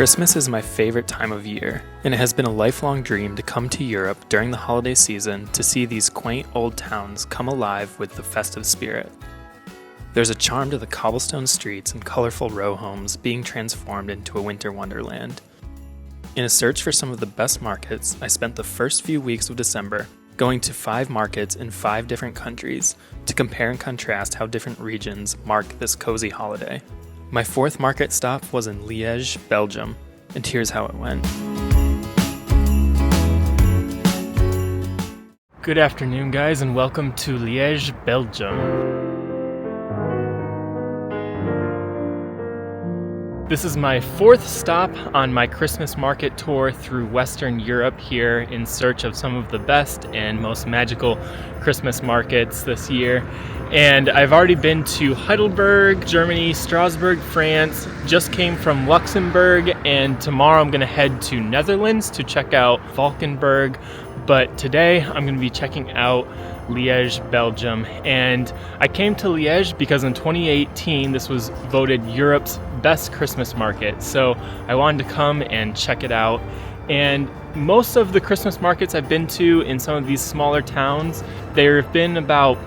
Christmas is my favorite time of year, and it has been a lifelong dream to come to Europe during the holiday season to see these quaint old towns come alive with the festive spirit. There's a charm to the cobblestone streets and colorful row homes being transformed into a winter wonderland. In a search for some of the best markets, I spent the first few weeks of December going to 5 markets in 5 different countries to compare and contrast how different regions mark this cozy holiday. My 4th market stop was in Liège, Belgium, and here's how it went. Good afternoon, guys, and welcome to Liège, Belgium. This is my 4th stop on my Christmas market tour through Western Europe here in search of some of the best and most magical Christmas markets this year. And I've already been to Heidelberg, Germany, Strasbourg, France, just came from Luxembourg, and tomorrow I'm gonna head to Netherlands to check out Valkenburg. But today I'm gonna be checking out Liège, Belgium. And I came to Liège because in 2018, this was voted Europe's best Christmas market. So I wanted to come and check it out. And most of the Christmas markets I've been to in some of these smaller towns, there have been about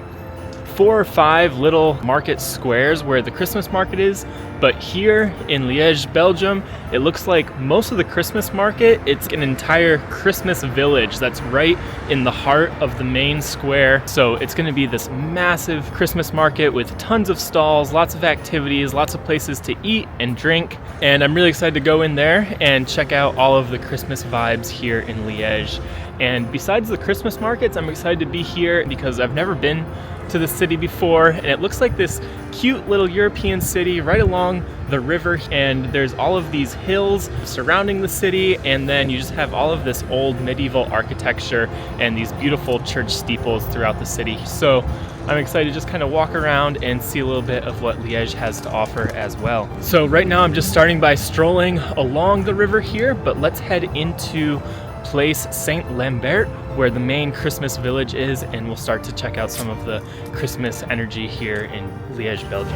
4 or 5 little market squares where the Christmas market is. But here in Liège, Belgium, it looks like most of the Christmas market, it's an entire Christmas village that's right in the heart of the main square. So it's gonna be this massive Christmas market with tons of stalls, lots of activities, lots of places to eat and drink. And I'm really excited to go in there and check out all of the Christmas vibes here in Liège. And besides the Christmas markets, I'm excited to be here because I've never been to the city before, and it looks like this cute little European city right along the river, and there's all of these hills surrounding the city, and then you just have all of this old medieval architecture and these beautiful church steeples throughout the city. So I'm excited to just kind of walk around and see a little bit of what Liège has to offer as well. So right now I'm just starting by strolling along the river here, but let's head into place Saint Lambert, where the main Christmas village is, and we'll start to check out some of the Christmas energy here in Liège, Belgium.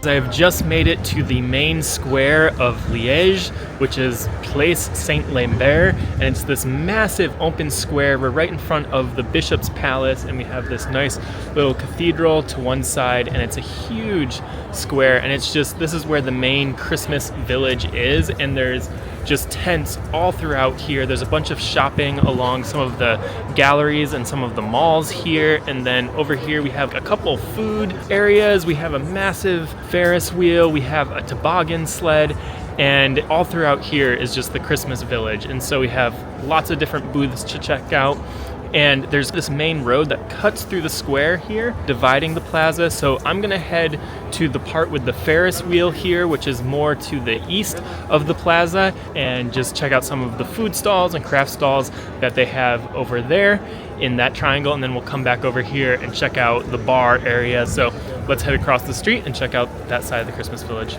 I have just made it to the main square of Liège, which is Place Saint Lambert, and it's this massive open square. We're right in front of the Bishop's Palace, and we have this nice little cathedral to one side, and it's a huge square, and it's just, this is where the main Christmas village is, and there's just tents all throughout here. There's a bunch of shopping along some of the galleries and some of the malls here, and then over here we have a couple food areas. We have a massive Ferris wheel, we have a toboggan sled, and all throughout here is just the Christmas village. And so we have lots of different booths to check out. And there's this main road that cuts through the square here, dividing the plaza. So I'm gonna head to the part with the Ferris wheel here, which is more to the east of the plaza, and just check out some of the food stalls and craft stalls that they have over there in that triangle. And then we'll come back over here and check out the bar area. So let's head across the street and check out that side of the Christmas village.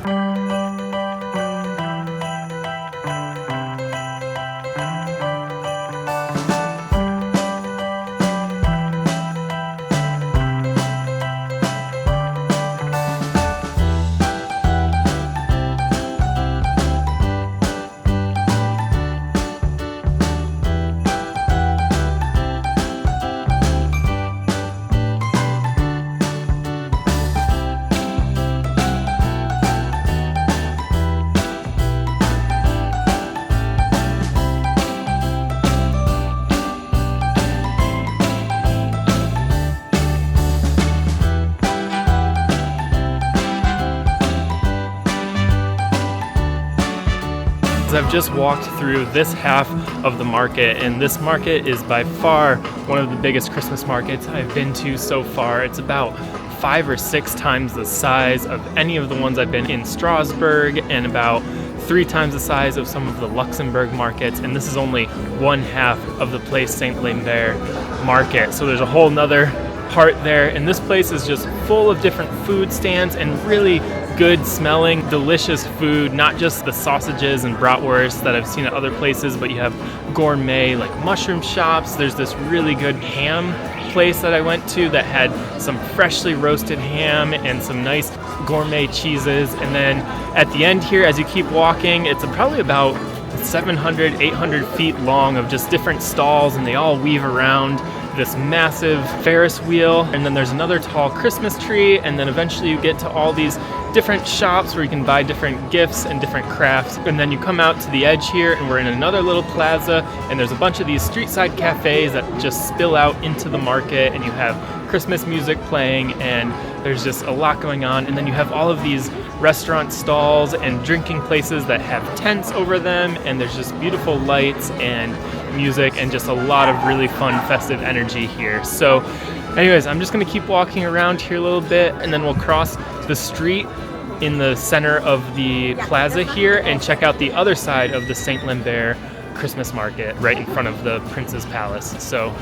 I've just walked through this half of the market, and this market is by far one of the biggest Christmas markets I've been to so far. It's about 5 or 6 times the size of any of the ones I've been in Strasbourg, and about 3 times the size of some of the Luxembourg markets, and this is only one half of the Place Saint Lambert market. So there's a whole nother part there, and this place is just full of different food stands and really good smelling, delicious food, not just the sausages and bratwurst that I've seen at other places, but you have gourmet like mushroom shops. There's this really good ham place that I went to that had some freshly roasted ham and some nice gourmet cheeses. And then at the end here, as you keep walking, it's probably about 700, 800 feet long of just different stalls, and they all weave around this massive Ferris wheel. And then there's another tall Christmas tree, and then eventually you get to all these different shops where you can buy different gifts and different crafts. And then you come out to the edge here, and we're in another little plaza, and there's a bunch of these street side cafes that just spill out into the market, and you have Christmas music playing, and there's just a lot going on. And then you have all of these restaurant stalls and drinking places that have tents over them, and there's just beautiful lights and music and just a lot of really fun festive energy here. So anyways, I'm just gonna keep walking around here a little bit, and then we'll cross the street in the center of the plaza here and check out the other side of the Saint Lambert Christmas market right in front of the Prince's Palace. So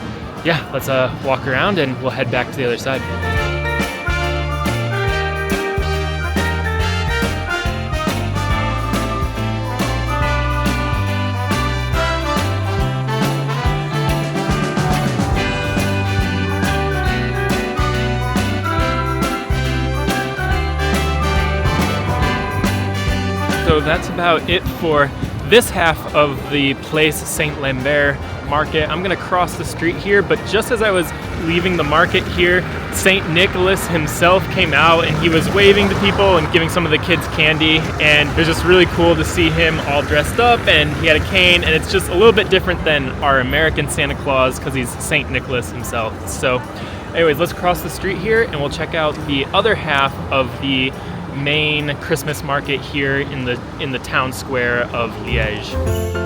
yeah, let's walk around and we'll head back to the other side. So that's about it for this half of the Place Saint Lambert market. I'm gonna cross the street here, but just as I was leaving the market here, Saint Nicholas himself came out and he was waving to people and giving some of the kids candy, and it was just really cool to see him all dressed up, and he had a cane, and it's just a little bit different than our American Santa Claus because he's Saint Nicholas himself. So anyways, let's cross the street here and we'll check out the other half of the main Christmas market here in the town square of Liège.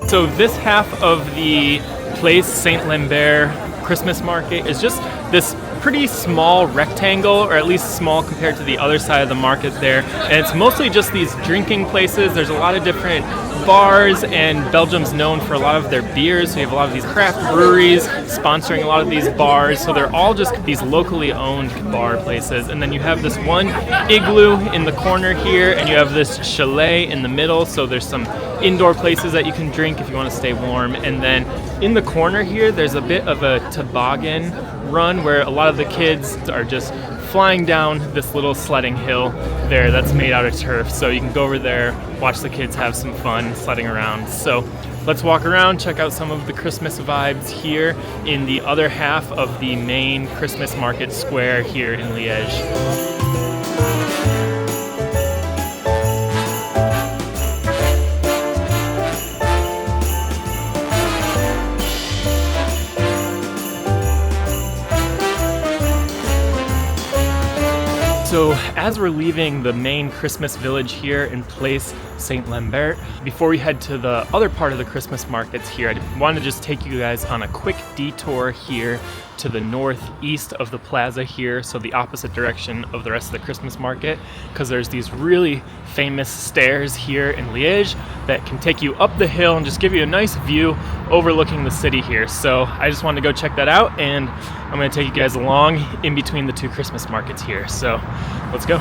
So this half of the Place Saint Lambert Christmas market is just this pretty small rectangle, or at least small compared to the other side of the market there. And it's mostly just these drinking places. There's a lot of different bars, and Belgium's known for a lot of their beers. So you have a lot of these craft breweries sponsoring a lot of these bars. So they're all just these locally owned bar places. And then you have this one igloo in the corner here, and you have this chalet in the middle. So there's some indoor places that you can drink if you want to stay warm. And then in the corner here, there's a bit of a toboggan run where a lot of the kids are just flying down this little sledding hill there that's made out of turf. So you can go over there, watch the kids have some fun sledding around. So let's walk around, check out some of the Christmas vibes here in the other half of the main Christmas market square here in Liège. So as we're leaving the main Christmas village here in Place Saint Lambert, before we head to the other part of the Christmas markets here, I want to just take you guys on a quick detour here to the northeast of the plaza here, so the opposite direction of the rest of the Christmas market, because there's these really famous stairs here in Liège that can take you up the hill and just give you a nice view overlooking the city here. So I just wanted to go check that out, and I'm going to take you guys along in between the two Christmas markets here. So let's go.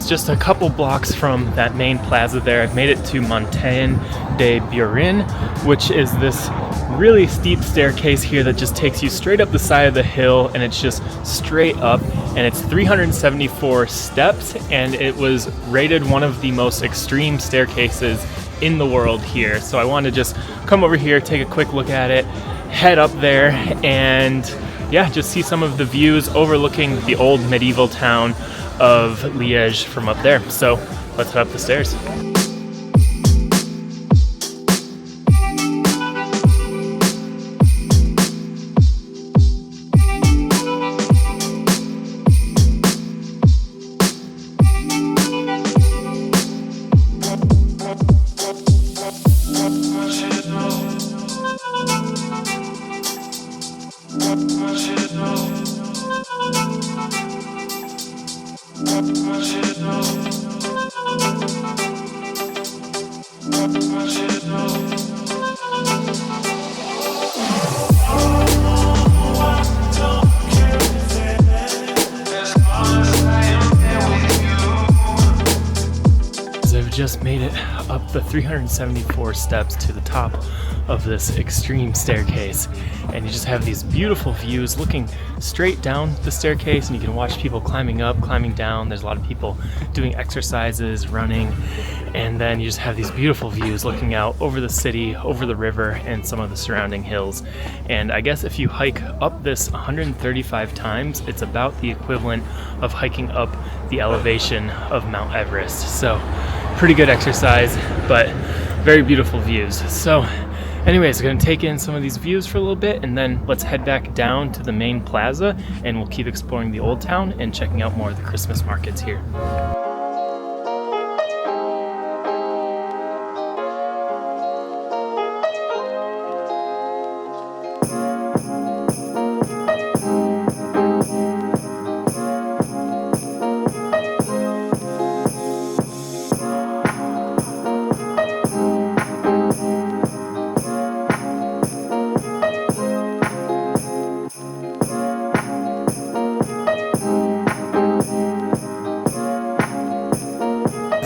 Just a couple blocks from that main plaza there, I've made it to Montagne de Burin, which is this really steep staircase here that just takes you straight up the side of the hill, and it's just straight up, and it's 374 steps, and it was rated one of the most extreme staircases in the world here. So I wanted to just come over here, take a quick look at it, head up there, and yeah, just see some of the views overlooking the old medieval town of Liège from up there. So let's head up the stairs. made it up the 374 steps to the top of this extreme staircase, and you just have these beautiful views looking straight down the staircase, and you can watch people climbing up, climbing down. There's a lot of people doing exercises, running, and then you just have these beautiful views looking out over the city, over the river, and some of the surrounding hills. And I guess if you hike up this 135 times, it's about the equivalent of hiking up the elevation of Mount Everest. So pretty good exercise, but very beautiful views. So anyways, I'm gonna take in some of these views for a little bit, and then let's head back down to the main plaza, and we'll keep exploring the old town and checking out more of the Christmas markets here.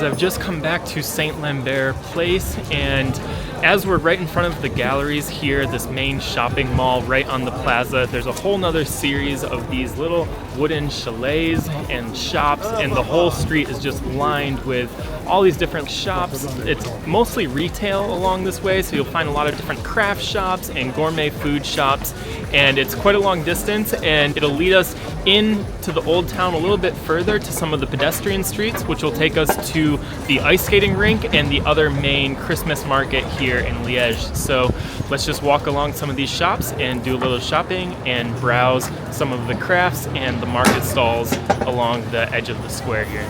I've just come back to St. Lambert Place, and as we're right in front of the galleries here, this main shopping mall right on the plaza, there's a whole nother series of these little wooden chalets and shops, and the whole street is just lined with all these different shops. It's mostly retail along this way, so you'll find a lot of different craft shops and gourmet food shops, and it's quite a long distance, and it'll lead us into the old town a little bit further to some of the pedestrian streets, which will take us to the ice skating rink and the other main Christmas market here in Liège. So let's just walk along some of these shops and do a little shopping and browse some of the crafts and the market stalls along the edge of the square here.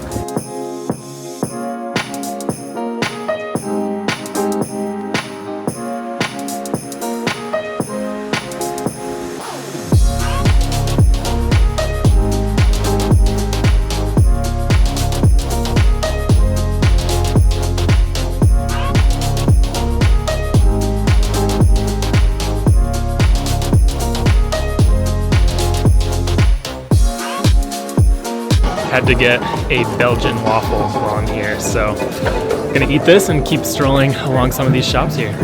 Had to get a Belgian waffle while I'm here, so I'm gonna eat this and keep strolling along some of these shops here.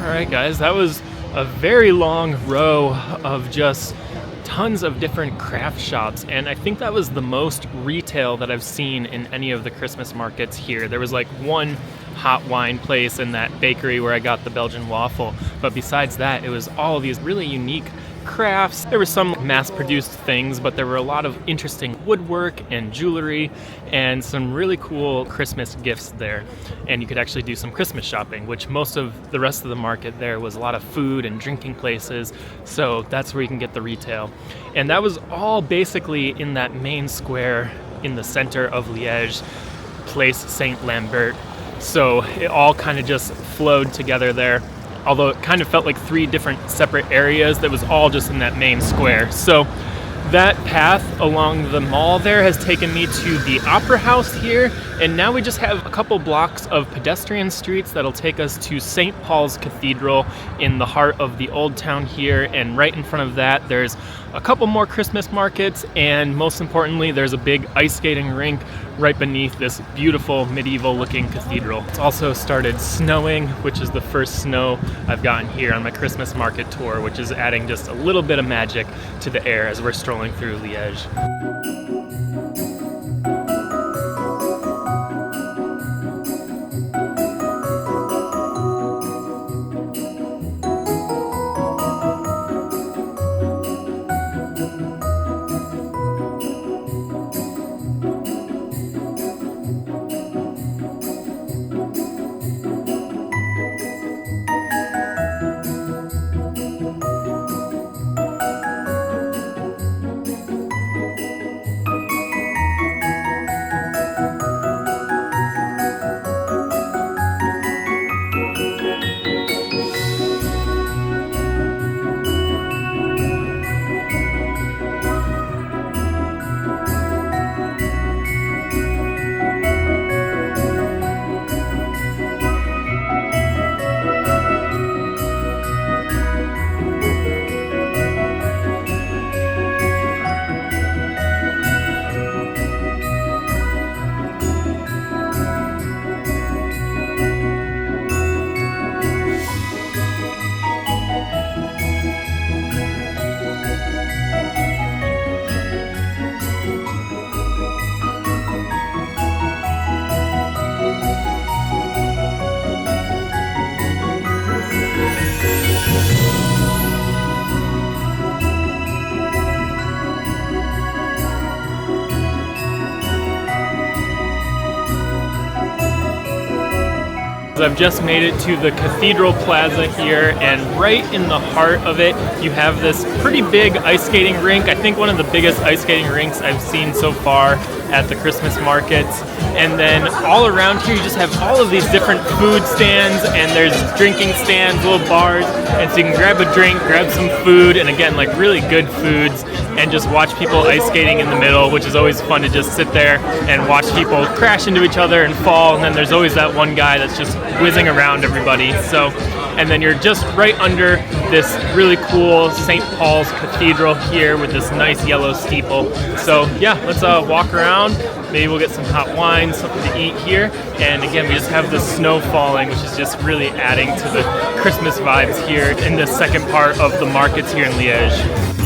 Alright guys, that was a very long row of just tons of different craft shops, and I think that was the most retail that I've seen in any of the Christmas markets here. There was like one hot wine place and that bakery where I got the Belgian waffle, but besides that it was all of these really unique crafts. There were some mass-produced things, but there were a lot of interesting woodwork and jewelry and some really cool Christmas gifts there. And you could actually do some Christmas shopping, which most of the rest of the market there was a lot of food and drinking places, so that's where you can get the retail. And that was all basically in that main square in the center of Liège, Place St. Lambert. So it all kind of just flowed together there, although it kind of felt like three different separate areas that was all just in that main square. So that path along the mall there has taken me to the Opera House here, and now we just have a couple blocks of pedestrian streets that'll take us to St. Paul's Cathedral in the heart of the old town here, and right in front of that there's a couple more Christmas markets, and most importantly there's a big ice skating rink right beneath this beautiful medieval looking cathedral. It's also started snowing, which is the first snow I've gotten here on my Christmas market tour, which is adding just a little bit of magic to the air as we're strolling through Liège. I've just made it to the Cathedral Plaza here, and right in the heart of it, you have this pretty big ice skating rink. I think one of the biggest ice skating rinks I've seen so far at the Christmas markets. And then all around here, you just have all of these different food stands, and there's drinking stands, little bars, and so you can grab a drink, grab some food, and again, like really good foods, and just watch people ice skating in the middle, which is always fun to just sit there and watch people crash into each other and fall. And then there's always that one guy that's just whizzing around everybody. So, and then you're just right under this really cool St. Paul's Cathedral here with this nice yellow steeple. So yeah, let's walk around. Maybe we'll get some hot wine, something to eat here. And again, we just have the snow falling, which is just really adding to the Christmas vibes here in the second part of the markets here in Liège.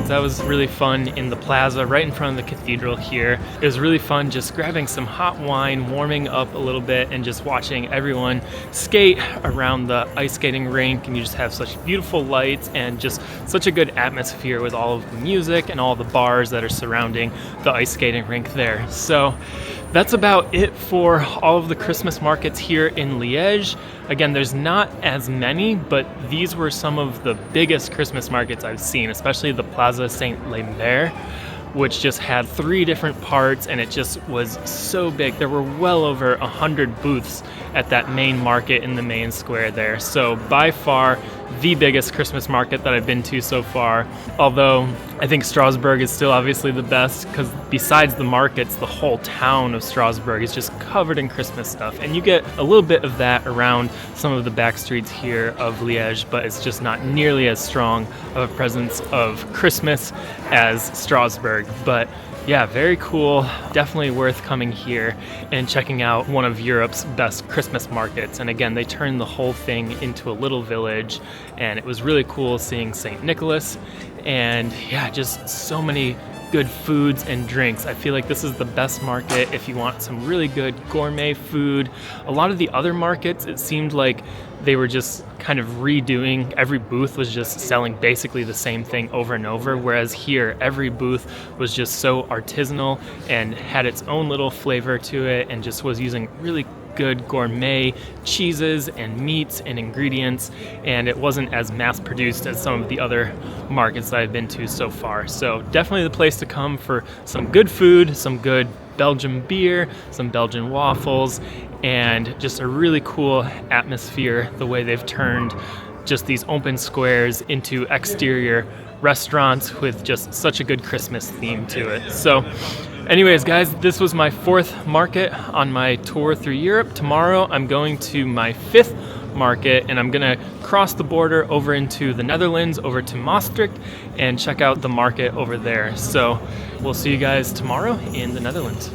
That was really fun in the plaza right in front of the cathedral here. It was really fun just grabbing some hot wine, warming up a little bit, and just watching everyone skate around the ice skating rink. And you just have such beautiful lights and just such a good atmosphere with all of the music and all the bars that are surrounding the ice skating rink there. So that's about it for all of the Christmas markets here in Liège. Again, there's not as many, but these were some of the biggest Christmas markets I've seen, especially the Plaza Saint Lambert, which just had 3 different parts, and it just was so big. There were well over 100 booths at that main market in the main square there. So by far the biggest Christmas market that I've been to so far. Although I think Strasbourg is still obviously the best, because besides the markets, the whole town of Strasbourg is just covered in Christmas stuff. And you get a little bit of that around some of the back streets here of Liège, but it's just not nearly as strong of a presence of Christmas as Strasbourg. But yeah, very cool. Definitely worth coming here and checking out one of Europe's best Christmas markets. And again, they turned the whole thing into a little village, and it was really cool seeing St. Nicholas. And yeah, just so many good foods and drinks. I feel like this is the best market if you want some really good gourmet food. A lot of the other markets, it seemed like they were just kind of redoing. Every booth was just selling basically the same thing over and over, whereas here every booth was just so artisanal and had its own little flavor to it, and just was using really good gourmet cheeses and meats and ingredients, and it wasn't as mass-produced as some of the other markets that I've been to so far. So definitely the place to come for some good food, some good Belgian beer, some Belgian waffles, and just a really cool atmosphere, the way they've turned just these open squares into exterior restaurants with just such a good Christmas theme to it. So anyways, guys, this was my 4th market on my tour through Europe. Tomorrow I'm going to my 5th market, and I'm gonna cross the border over into the Netherlands, over to Maastricht, and check out the market over there. So we'll see you guys tomorrow in the Netherlands.